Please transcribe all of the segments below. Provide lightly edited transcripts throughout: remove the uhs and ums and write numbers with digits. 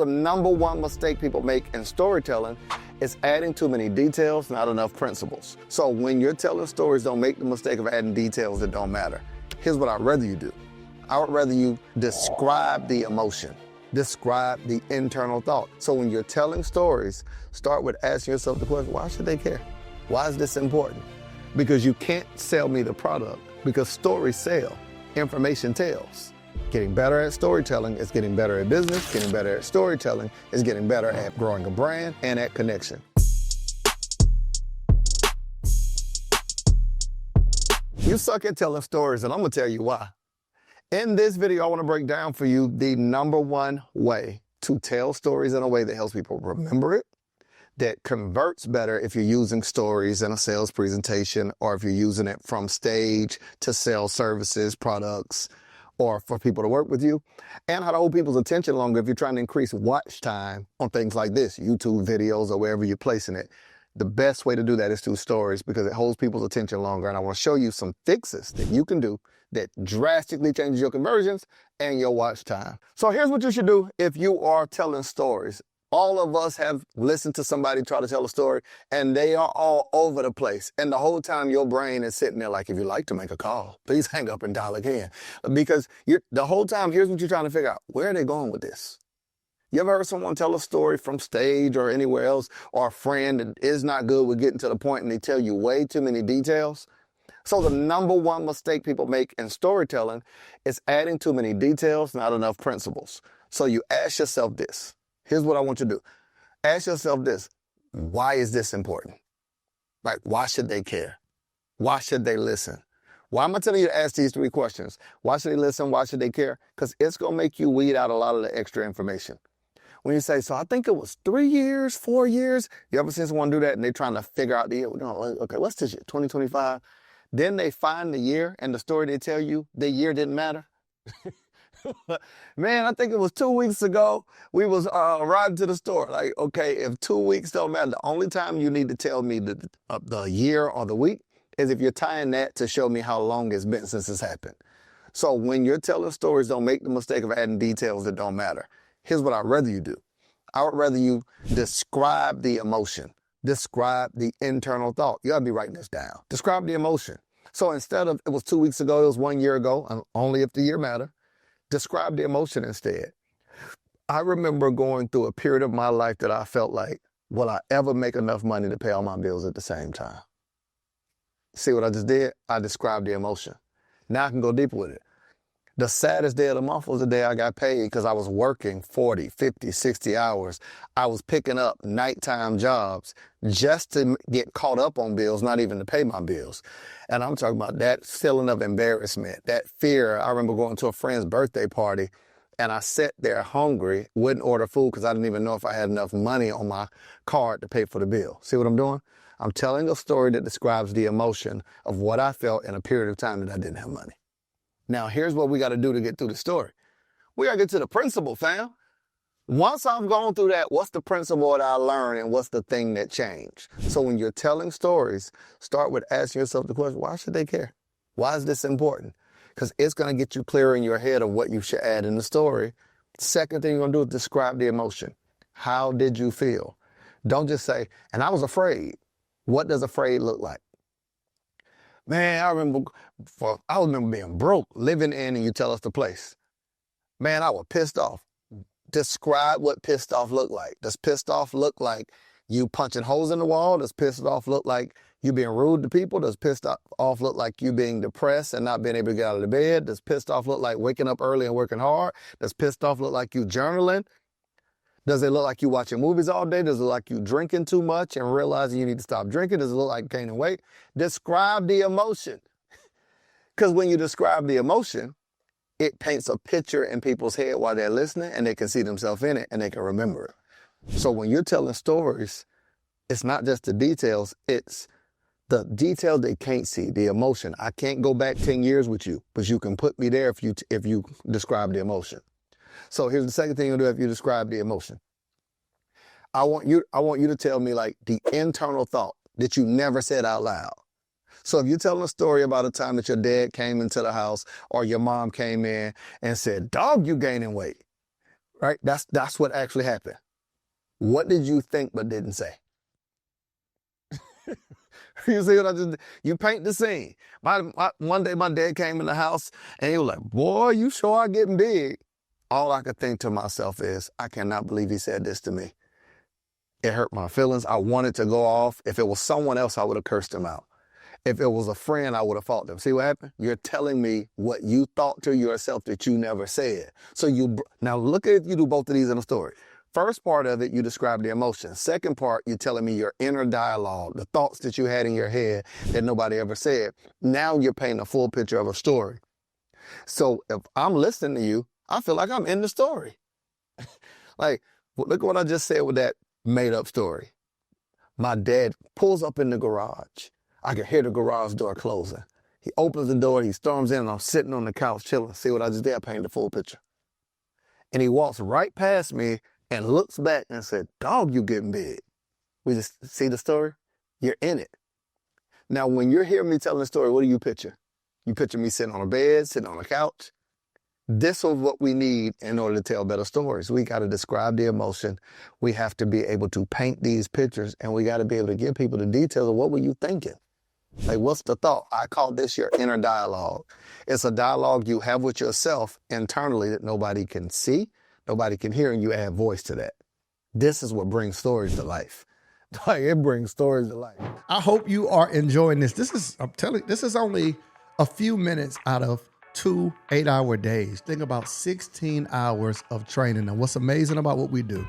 the number one mistake people make in storytelling is adding too many details, not enough principles. So when you're telling stories, don't make the mistake of adding details that don't matter. Here's what I'd rather you do. I would rather you describe the emotion, describe the internal thought. So when you're telling stories, start with asking yourself the question, why should they care? Why is this important? Because you can't sell me the product, because stories sell, information tells. Getting better at storytelling is getting better at business. Getting better at storytelling is getting better at growing a brand and at connection. You suck at telling stories, and I'm gonna tell you why. In this video, I wanna break down for you the number one way to tell stories in a way that helps people remember it, that converts better if you're using stories in a sales presentation, or if you're using it from stage to sell services, products, or for people to work with you, and how to hold people's attention longer if you're trying to increase watch time on things like this, YouTube videos or wherever you're placing it. The best way to do that is through stories, because it holds people's attention longer. And I want to show you some fixes that you can do that drastically changes your conversions and your watch time. So here's what you should do if you are telling stories. All of us have listened to somebody try to tell a story, and they are all over the place. And the whole time your brain is sitting there like, if you'd like to make a call, please hang up and dial again. Because the whole time, here's what you're trying to figure out. Where are they going with this? You ever heard someone tell a story from stage or anywhere else, or a friend that is not good with getting to the point and they tell you way too many details? So the number one mistake people make in storytelling is adding too many details, not enough principles. So you ask yourself this. Here's what I want you to do. Ask yourself this. Why is this important? Like, why should they care? Why should they listen? Why am I telling you to ask these three questions? Why should they listen? Why should they care? Because it's going to make you weed out a lot of the extra information. When you say, so I think it was 3 years, 4 years. You ever seen someone do that and they're trying to figure out the year? Okay, what's this year? 2025. Then they find the year, and the story they tell you, the year didn't matter. Man, I think it was 2 weeks ago, we was riding to the store. Like, okay, if 2 weeks don't matter, the only time you need to tell me the year or the week is if you're tying that to show me how long it's been since this happened. So when you're telling stories, don't make the mistake of adding details that don't matter. Here's what I'd rather you do. I would rather you describe the emotion, describe the internal thought. You gotta be writing this down. Describe the emotion. So instead of, it was 2 weeks ago, it was 1 year ago, only if the year matter. Describe the emotion instead. I remember going through a period of my life that I felt like, will I ever make enough money to pay all my bills at the same time? See what I just did? I described the emotion. Now I can go deeper with it. The saddest day of the month was the day I got paid, because I was working 40, 50, 60 hours. I was picking up nighttime jobs just to get caught up on bills, not even to pay my bills. And I'm talking about that feeling of embarrassment, that fear. I remember going to a friend's birthday party, and I sat there hungry, wouldn't order food because I didn't even know if I had enough money on my card to pay for the bill. See what I'm doing? I'm telling a story that describes the emotion of what I felt in a period of time that I didn't have money. Now, here's what we got to do to get through the story. We got to get to the principle, fam. Once I've gone through that, what's the principle that I learned and what's the thing that changed? So when you're telling stories, start with asking yourself the question, why should they care? Why is this important? Because it's going to get you clear in your head of what you should add in the story. Second thing you're going to do is describe the emotion. How did you feel? Don't just say, and I was afraid. What does afraid look like? Man, I remember being broke, living in, and you tell us the place. Man, I was pissed off. Describe what pissed off look like. Does pissed off look like you punching holes in the wall? Does pissed off look like you being rude to people? Does pissed off look like you being depressed and not being able to get out of the bed? Does pissed off look like waking up early and working hard? Does pissed off look like you journaling? Does it look like you watching movies all day? Does it look like you drinking too much and realizing you need to stop drinking? Does it look like gaining weight? Describe the emotion. Because when you describe the emotion, it paints a picture in people's head while they're listening, and they can see themselves in it and they can remember it. So when you're telling stories, it's not just the details, it's the detail they can't see, the emotion. I can't go back 10 years with you, but you can put me there if you describe the emotion. So here's the second thing you'll do if you describe the emotion. I want you to tell me like the internal thought that you never said out loud. So if you're telling a story about a time that your dad came into the house or your mom came in and said, dog, you gaining weight. right? That's what actually happened. What did you think but didn't say? You see what I just did? You paint the scene. One day my dad came in the house and he was like, boy, you sure are getting big. All I could think to myself is, I cannot believe he said this to me. It hurt my feelings. I wanted to go off. If it was someone else, I would have cursed him out. If it was a friend, I would have fought them. See what happened? You're telling me what you thought to yourself that you never said. So now look at if you do both of these in a story. First part of it, you describe the emotion. Second part, you're telling me your inner dialogue, the thoughts that you had in your head that nobody ever said. Now you're painting a full picture of a story. So if I'm listening to you, I feel like I'm in the story. Like, look at what I just said with that made up story. My dad pulls up in the garage. I can hear the garage door closing. He opens the door, he storms in, and I'm sitting on the couch chilling. See what I just did? I painted the full picture. And he walks right past me and looks back and said, dog, you getting big. We just see the story? You're in it. Now, when you're hearing me telling the story, what do you picture? You picture me sitting on a bed, sitting on a couch. This is what we need in order to tell better stories. We got to describe the emotion. We have to be able to paint these pictures, and we got to be able to give people the details of what were you thinking? Like, what's the thought? I call this your inner dialogue. It's a dialogue you have with yourself internally that nobody can see, nobody can hear, and you add voice to that. This is what brings stories to life. Like, it brings stories to life. I hope you are enjoying this. I'm telling you, this is only a few minutes out of 2 8-hour days. Think about 16 hours of training. And what's amazing about what we do,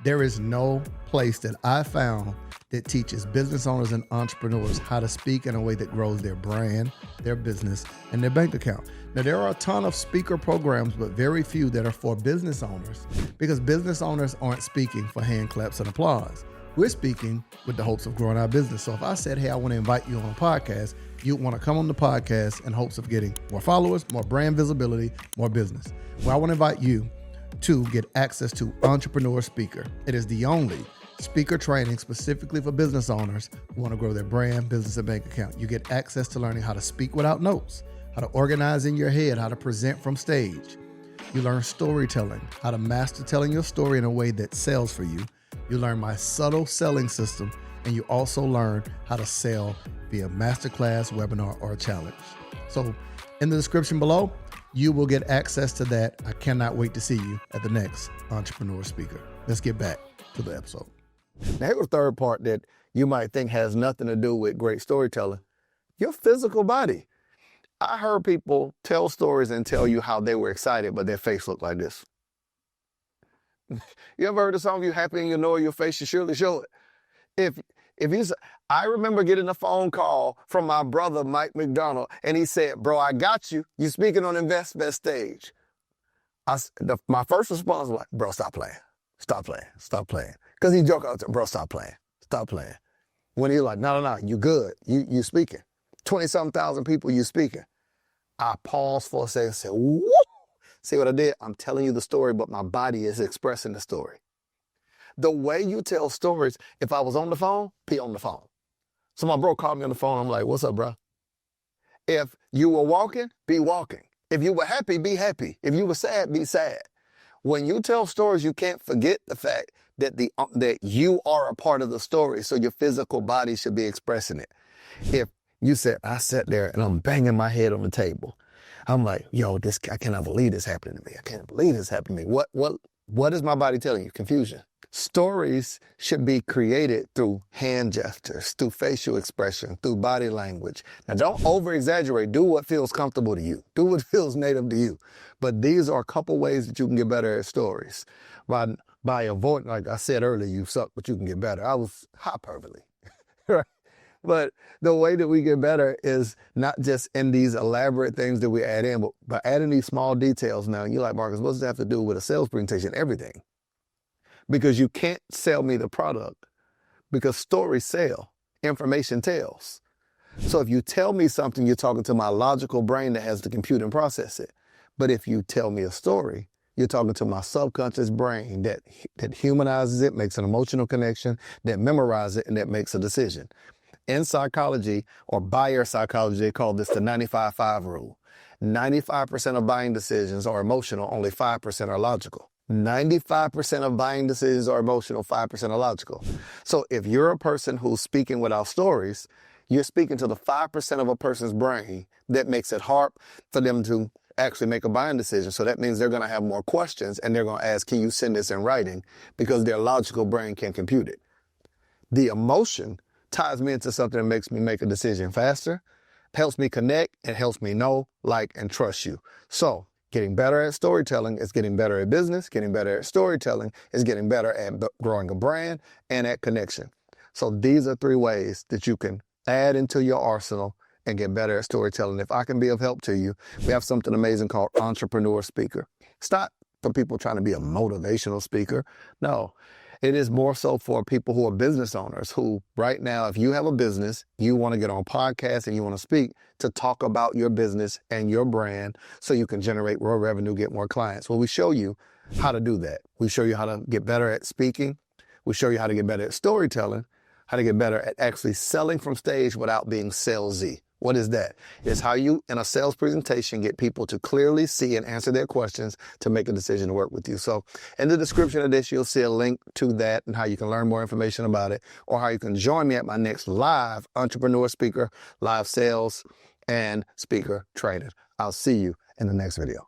there is no place that I found that teaches business owners and entrepreneurs how to speak in a way that grows their brand, their business, and their bank account. Now, there are a ton of speaker programs, but very few that are for business owners, because business owners aren't speaking for hand claps and applause. We're speaking with the hopes of growing our business. So if I said, hey, I want to invite you on a podcast, you want to come on the podcast in hopes of getting more followers, more brand visibility, more business. Well, I want to invite you to get access to Entrepreneur Speaker. It is the only speaker training specifically for business owners who want to grow their brand, business, and bank account. You get access to learning how to speak without notes, how to organize in your head, how to present from stage. You learn storytelling, how to master telling your story in a way that sells for you. You learn my subtle selling system, and you also learn how to sell via masterclass, webinar, or challenge. So in the description below, you will get access to that. I cannot wait to see you at the next Entrepreneur Speaker. Let's get back to the episode. Now, here's the third part that you might think has nothing to do with great storytelling. Your physical body. I heard people tell stories and tell you how they were excited, but their face looked like this. You ever heard the song, "You happy and you know your face, you surely show it"? I remember getting a phone call from my brother, Mike McDonald, and he said, bro, I got you. You speaking on Invest stage. My first response was like, bro, stop playing. Stop playing. Stop playing. Because he joked out there, bro, stop playing. Stop playing. When he was like, no, you good. You speaking. 20-something thousand people, you speaking. I paused for a second and said, whoop. See what I did? I'm telling you the story, but my body is expressing the story. The way you tell stories, if I was on the phone, be on the phone. So my bro called me on the phone. I'm like, what's up, bro? If you were walking, be walking. If you were happy, be happy. If you were sad, be sad. When you tell stories, you can't forget the fact that that you are a part of the story, so your physical body should be expressing it. If you said, I sat there and I'm banging my head on the table, I'm like, yo, I cannot believe this happening to me. I can't believe this happened to me. What is my body telling you? Confusion. Stories should be created through hand gestures, through facial expression, through body language. Now, don't over-exaggerate. Do what feels comfortable to you. Do what feels native to you. But these are a couple ways that you can get better at stories. By avoiding, like I said earlier, you suck, but you can get better. I was hyperbole, right? But the way that we get better is not just in these elaborate things that we add in, but by adding these small details. Now, you're like, Marcus, what does that have to do with a sales presentation? Everything. Because you can't sell me the product, because stories sell, information tells. So if you tell me something, you're talking to my logical brain that has to compute and process it. But if you tell me a story, you're talking to my subconscious brain that humanizes it, makes an emotional connection, that memorizes it, and that makes a decision. In psychology, or buyer psychology, they call this the 95-5 rule. 95% of buying decisions are emotional, only 5% are logical. 95% of buying decisions are emotional, 5% are logical. So if you're a person who's speaking without stories, you're speaking to the 5% of a person's brain that makes it hard for them to actually make a buying decision. So that means they're going to have more questions, and they're going to ask, can you send this in writing? Because their logical brain can't compute it. The emotion ties me into something that makes me make a decision faster, helps me connect, and helps me know, like, and trust you. So getting better at storytelling is getting better at business. Getting better at storytelling is getting better at growing a brand and at connection. So these are 3 ways that you can add into your arsenal and get better at storytelling. If I can be of help to you, we have something amazing called Entrepreneur Speaker. It's not for people trying to be a motivational speaker. No, it is more so for people who are business owners who right now, if you have a business, you want to get on podcasts and you want to speak to talk about your business and your brand so you can generate more revenue, get more clients. Well, we show you how to do that. We show you how to get better at speaking. We show you how to get better at storytelling, how to get better at actually selling from stage without being salesy. What is that? It's how you, in a sales presentation, get people to clearly see and answer their questions to make a decision to work with you. So in the description of this, you'll see a link to that and how you can learn more information about it, or how you can join me at my next live entrepreneur speaker, live sales and speaker training. I'll see you in the next video.